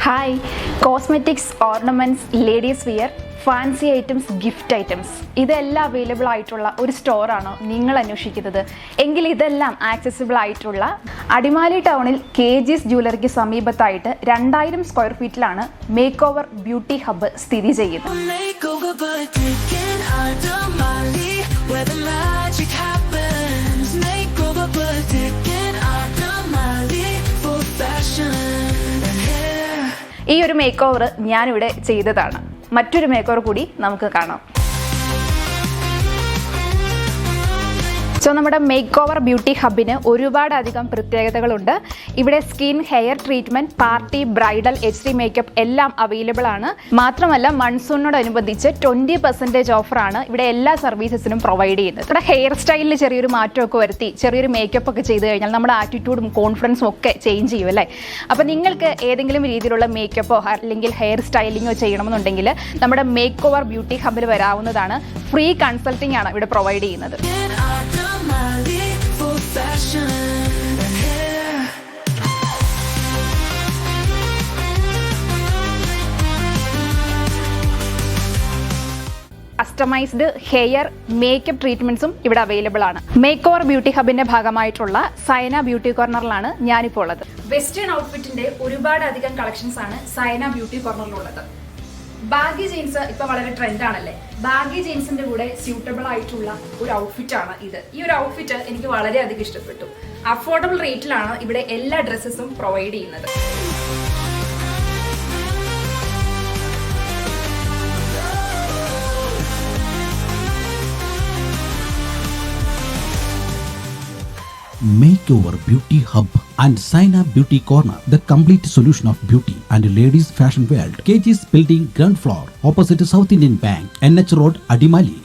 Hi, cosmetics, ornaments, ladies wear, fancy items, gift items ഇതെല്ലാം available ആയിട്ടുള്ള ഒരു സ്റ്റോറാണോ നിങ്ങൾ അന്വേഷിക്കുന്നത് എങ്കിൽ ഇതെല്ലാം ആക്സസിബിൾ ആയിട്ടുള്ള അടിമാലി ടൗണിൽ KG's ജ്വല്ലറിക്ക് സമീപത്തായിട്ട് 2000 സ്ക്വയർ ഫീറ്റിലാണ് മേക്ക് ഓവർ ബ്യൂട്ടി ഹബ്ബ് സ്ഥിതി ചെയ്യുന്നത്. ഈ ഒരു മേക്ക് ഓവർ ഞാനിവിടെ ചെയ്തതാണ്. മറ്റൊരു മേക്ക് ഓവർ കൂടി നമുക്ക് കാണാം. നമ്മുടെ മേക്ക് ഓവർ ബ്യൂട്ടി ഹബിന് ഒരുപാടധികം പ്രത്യേകതകളുണ്ട്. ഇവിടെ skin, hair treatment, party, bridal, HD makeup എല്ലാം അവൈലബിൾ ആണ്. മാത്രമല്ല മൺസൂണിനോടനുബന്ധിച്ച് 20% ഓഫറാണ് ഇവിടെ എല്ലാ സർവീസസിനും പ്രൊവൈഡ് ചെയ്യുന്നത്. ഇവിടെ ഹെയർ സ്റ്റൈലിൽ ചെറിയൊരു മാറ്റമൊക്കെ വരുത്തി ചെറിയൊരു മേക്കപ്പ് ഒക്കെ ചെയ്ത് കഴിഞ്ഞാൽ നമ്മുടെ ആറ്റിറ്റ്യൂഡും കോൺഫിഡൻസും ഒക്കെ ചേഞ്ച് ചെയ്യും അല്ലേ. അപ്പോൾ നിങ്ങൾക്ക് ഏതെങ്കിലും രീതിയിലുള്ള മേക്കപ്പോ അല്ലെങ്കിൽ ഹെയർ സ്റ്റൈലിങ്ങോ ചെയ്യണമെന്നുണ്ടെങ്കിൽ നമ്മുടെ മേക്ക് ഓവർ ബ്യൂട്ടി ഹബിൽ വരാവുന്നതാണ്. ഫ്രീ കൺസൾട്ടിംഗ് ആണ് ഇവിടെ പ്രൊവൈഡ് ചെയ്യുന്നത്. കസ്റ്റമൈസ്ഡ് ഹെയർ മേക്കപ്പ് ട്രീറ്റ്മെന്റ്സും ഇവിടെ അവൈലബിൾ ആണ്. മേക്ക് ഓവർ ബ്യൂട്ടി ഹബിന്റെ ഭാഗമായിട്ടുള്ള സൈന ബ്യൂട്ടി കോർണറിലാണ് ഞാനിപ്പോൾ ഉള്ളത്. വെസ്റ്റേൺ ഔട്ട്ഫിറ്റിന്റെ ഒരുപാടധികം കളക്ഷൻസ് ആണ് സൈന ബ്യൂട്ടി കോർണറിലുള്ളത്. ബാഗി ജീൻസ് ഇപ്പൊ വളരെ ട്രെൻഡ് ആണല്ലേ. ബാഗി ജീൻസിന്റെ കൂടെ സ്യൂട്ടബിൾ ആയിട്ടുള്ള ഒരു ഔട്ട്ഫിറ്റ് ആണ് ഇത്. ഈ ഒരു ഔട്ട്ഫിറ്റ് എനിക്ക് വളരെയധികം ഇഷ്ടപ്പെട്ടു. അഫോർഡബിൾ റേറ്റിലാണ് ഇവിടെ എല്ലാ ഡ്രസ്സസും പ്രൊവൈഡ് ചെയ്യുന്നത്. Makeover Beauty Hub and Saina Beauty Corner, the complete solution of beauty and ladies fashion world. KG's building, ground floor, opposite South Indian Bank, NH Road, Adimali.